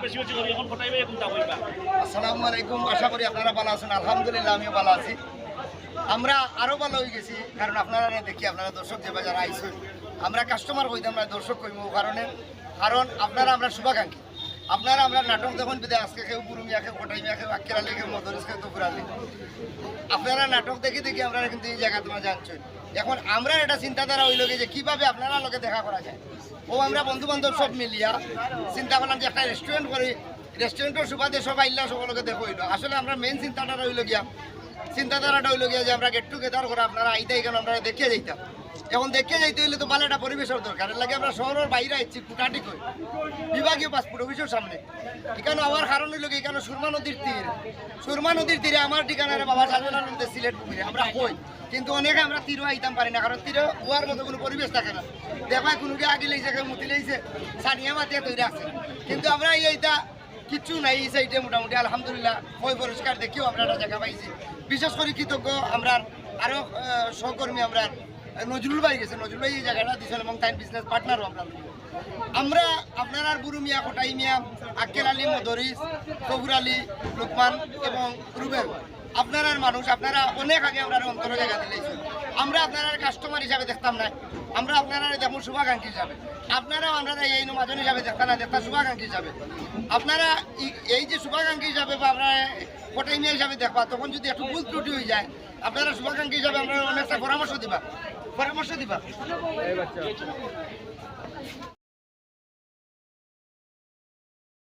বেশি বেশি করে এখন ফটাইবে কোনটা কইবা? আসসালামু আলাইকুম, আশা করি আপনারা ভালো আছেন। আলহামদুলিল্লাহ আমিও ভালো আছি। আমরা আরও ভালো হয়ে গেছি, কারণ আপনারা দেখি আপনারা দর্শক যে বাজার আইসেন, আমরা কাস্টমার হইতে আমরা দর্শক কইব কারণ আপনারা আমরা শুভাকাঙ্ক্ষী। আপনারা আমরা নাটক যখন বিদে আজকে কেউ বুরুমিয়া কেউ কোটাইমিয়া কেউ আক্কেরালি কেউ মদরিস কেউ দুপুরালি, আপনারা নাটক দেখে দেখি আমরা কিন্তু এই জায়গা তোমার জানছেন। এখন আমরা এটা চিন্তাধারা হইল যে কীভাবে আপনারা লোকে দেখা করা যায়। আমরা বন্ধু বান্ধব সব মিলিয়া চিন্তা করলাম যে একটা রেস্টুরেন্ট করি, রেস্টুরেন্টের সুবাদে সব আইলা সকলকে দেখো হইল। আসলে আমরা মেন চিন্তাধারা হইল চিন্তাধারাটা হইল গিয়া যে আমরা গেট টুগেদার করে আপনারা আইতে এখানে আমরা দেখে যাইতাম। এখন দেখে যাইতে হইলে তো ভালো একটা পরিবেশের দরকার। এর লাগে আমরা শহরের বাইরে আইছি কুটাটি কই বিভাগীয় পাসপোর্ট অফিসের সামনে। এখানে আমার কারণ হইল কি, এখানে সুরমা নদীর তীরে আমার ঠিকানার বাবা সাজনার মধ্যে সিলেট পুকুরে আমরা কই, কিন্তু অনেকে আমরা তীরও আইতাম পারি না, কারণ তীরে হওয়ার মতো কোনো পরিবেশ থাকে না। দেখায় কোনোকে আগে লেগেছে কেউ মুতি লেগেছে সানিয়া মাতিয়া তৈরি আছে, কিন্তু আমরা এইটা কিচ্ছু নাই। এই সাইডে মোটামুটি আলহামদুলিল্লাহ ওই পরিষ্কার দেখিও আমরা একটা জায়গা পাইছি। বিশেষ করে কৃতজ্ঞ আমরা আরও সহকর্মী আমরা নজরুল ভাই গেছে, নজরুল ভাই এই জায়গাটা দিয়েছেন এবং তাই বিজনেস পার্টনারও আমরা আপনার আর বুরু মিয়া, কোটাই মিয়া, আক্কেল আলী, মদরিস, কবুর আলী, লুকমান এবং রুবেল আপনার মানুষ। আপনারা অনেক আগে আমরা অন্তর জায়গা দিলেছেন। আমরা আপনারা কাস্টমার হিসাবে দেখতাম না, আমরা আপনারা দেখুন শুভাকাঙ্ক্ষী হিসাবে। আপনারাও আমরা এই নমাজন হিসাবে দেখতাম না, দেখতাম শুভাকাঙ্ক্ষী হিসাবে। আপনারা এই যে শুভাকাঙ্ক্ষী হিসাবে বা আপনারা কোটাই মিয়া হিসাবে দেখবা, তখন যদি একটু ভুল ত্রুটি হয়ে যায়, আপনারা শুভাকাঙ্ক্ষী হিসাবে আমরা অনেকটা পরামর্শ দিবা।